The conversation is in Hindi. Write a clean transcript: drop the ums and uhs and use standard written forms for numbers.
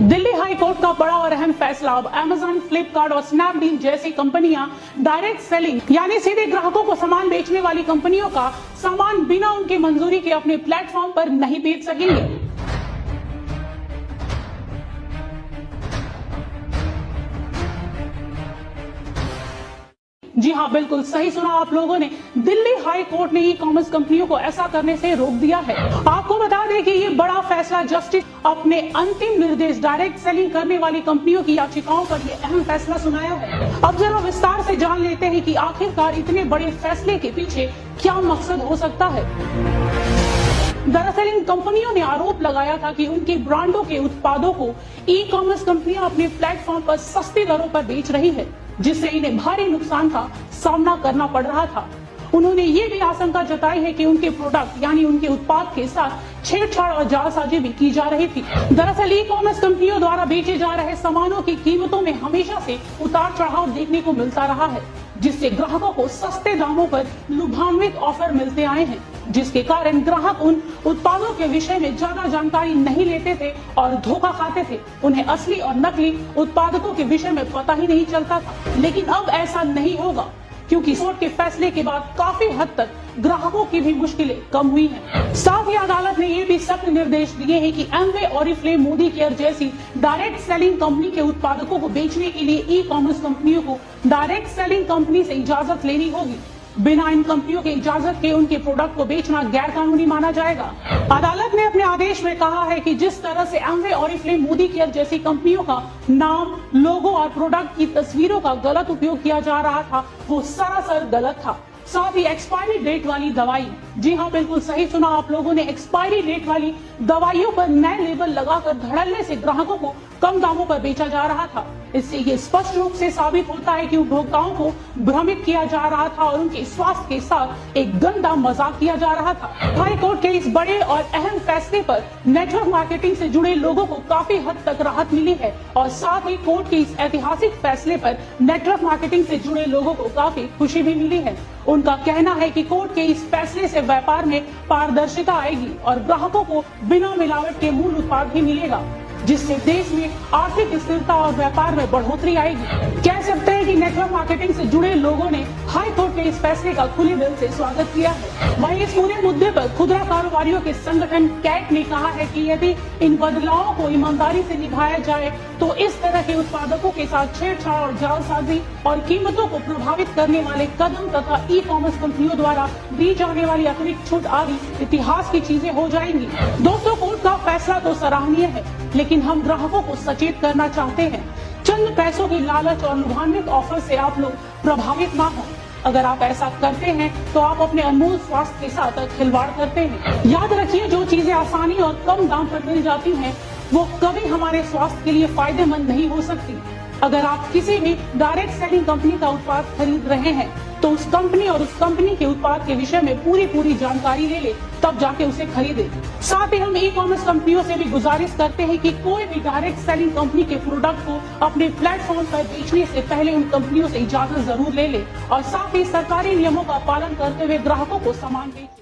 दिल्ली हाई कोर्ट का बड़ा और अहम फैसला। अब अमेजन, फ्लिपकार्ट और स्नैपडील जैसी कंपनियां डायरेक्ट सेलिंग यानी सीधे ग्राहकों को सामान बेचने वाली कंपनियों का सामान बिना उनकी मंजूरी के अपने प्लेटफॉर्म पर नहीं बेच सकेंगे। जी हाँ, बिल्कुल सही सुना आप लोगों ने। दिल्ली हाई कोर्ट ने ई कॉमर्स कंपनियों को ऐसा करने से रोक दिया है। आपको बता दें कि ये बड़ा फैसला जस्टिस अपने अंतिम निर्देश डायरेक्ट सेलिंग करने वाली कंपनियों की याचिकाओं पर ये अहम फैसला सुनाया है। अब जरा विस्तार से जान लेते हैं कि आखिरकार इतने बड़े फैसले के पीछे क्या मकसद हो सकता है। दरअसल इन कंपनियों ने आरोप लगाया था कि उनके ब्रांडों के उत्पादों को ई कॉमर्स कंपनियां अपने प्लेटफॉर्म पर सस्ती दरों पर बेच रही है, जिससे इन्हें भारी नुकसान का सामना करना पड़ रहा था। उन्होंने ये भी आशंका जताई है कि उनके प्रोडक्ट यानी उनके उत्पाद के साथ छेड़छाड़ और जालसाजी भी की जा रही थी। दरअसल ई कॉमर्स कंपनियों द्वारा बेचे जा रहे सामानों की कीमतों में हमेशा से उतार चढ़ाव देखने को मिलता रहा है, जिससे ग्राहकों को सस्ते दामों पर लुभान्वित ऑफर मिलते आए हैं, जिसके कारण ग्राहक उन उत्पादों के विषय में ज्यादा जानकारी नहीं लेते थे और धोखा खाते थे। उन्हें असली और नकली उत्पादकों के विषय में पता ही नहीं चलता था। लेकिन अब ऐसा नहीं होगा, क्योंकि कोर्ट के फैसले के बाद काफी हद तक ग्राहकों की भी मुश्किलें कम हुई हैं। साथ ही अदालत ने ये भी सख्त निर्देश दिए हैं कि एमवे, ऑरिफ्लेम, मोदी केयर जैसी डायरेक्ट सेलिंग कंपनी के उत्पादकों को बेचने के लिए ई कॉमर्स कंपनियों को डायरेक्ट सेलिंग कंपनी से इजाजत लेनी होगी। बिना इन कंपनियों के इजाजत के उनके प्रोडक्ट को बेचना गैर कानूनी माना जाएगा। अदालत ने अपने आदेश में कहा है कि जिस तरह से एमवे, ऑरिफ्लेम, मोदी केयर जैसी कंपनियों का नाम, लोगो और प्रोडक्ट की तस्वीरों का गलत उपयोग किया जा रहा था, वो सरासर गलत था। साथ ही एक्सपायरी डेट वाली दवाई, जी हाँ बिल्कुल सही सुना आप लोगों ने, एक्सपायरी डेट वाली दवाइयों पर नए लेबल लगाकर धड़ल्ले से ग्राहकों को कम दामों पर बेचा जा रहा था। इससे ये स्पष्ट रूप से साबित होता है कि उपभोक्ताओं को भ्रमित किया जा रहा था और उनके स्वास्थ्य के साथ एक गंदा मजाक किया जा रहा था। हाई कोर्ट के इस बड़े और अहम फैसले पर नेटवर्क मार्केटिंग से जुड़े लोगों को काफी हद तक राहत मिली है और साथ ही कोर्ट के इस ऐतिहासिक फैसले पर नेटवर्क मार्केटिंग से जुड़े लोगों को काफी खुशी भी मिली है। उनका कहना है कि कोर्ट के इस फैसले से व्यापार में पारदर्शिता आएगी और ग्राहकों को बिना मिलावट के मूल उत्पाद भी मिलेगा, जिससे देश में आर्थिक स्थिरता और व्यापार में बढ़ोतरी आएगी। कह सकते हैं कि नेटवर्क मार्केटिंग से जुड़े लोगों ने हाई कोर्ट के इस फैसले का खुले दिल से स्वागत किया है। वहीं इस पूरे मुद्दे पर खुदरा कारोबारियों के संगठन कैट ने कहा है कि यदि इन बदलावों को ईमानदारी से निभाया जाए तो इस तरह के उत्पादकों के साथ छेड़छाड़ और जालसाजी और कीमतों को प्रभावित करने वाले कदम तथा ई कॉमर्स कंपनियों द्वारा दी जाने वाली अतिरिक्त छूट आदि इतिहास की चीजें हो जाएंगी। दोस्तों, कोर्ट का फैसला तो सराहनीय है, लेकिन हम ग्राहकों को सचेत करना चाहते हैं। चंद पैसों की लालच और लुभान्वित ऑफर से आप लोग प्रभावित ना हो। अगर आप ऐसा करते हैं तो आप अपने अनमोल स्वास्थ्य के साथ खिलवाड़ करते हैं। याद रखिए, जो चीजें आसानी और कम दाम पर मिल जाती हैं, वो कभी हमारे स्वास्थ्य के लिए फायदेमंद नहीं हो सकती। अगर आप किसी भी डायरेक्ट सेलिंग कंपनी का उत्पाद खरीद रहे हैं तो उस कंपनी और उस कंपनी के उत्पाद के विषय में पूरी जानकारी ले ले, तब जाके उसे खरीदे। साथ ही हम ई कॉमर्स कंपनियों से भी गुजारिश करते हैं कि कोई भी डायरेक्ट सेलिंग कंपनी के प्रोडक्ट को अपने प्लेटफॉर्म पर बेचने से पहले उन कंपनियों से इजाजत जरूर ले ले और साथ ही सरकारी नियमों का पालन करते हुए ग्राहकों को सामान बेचे।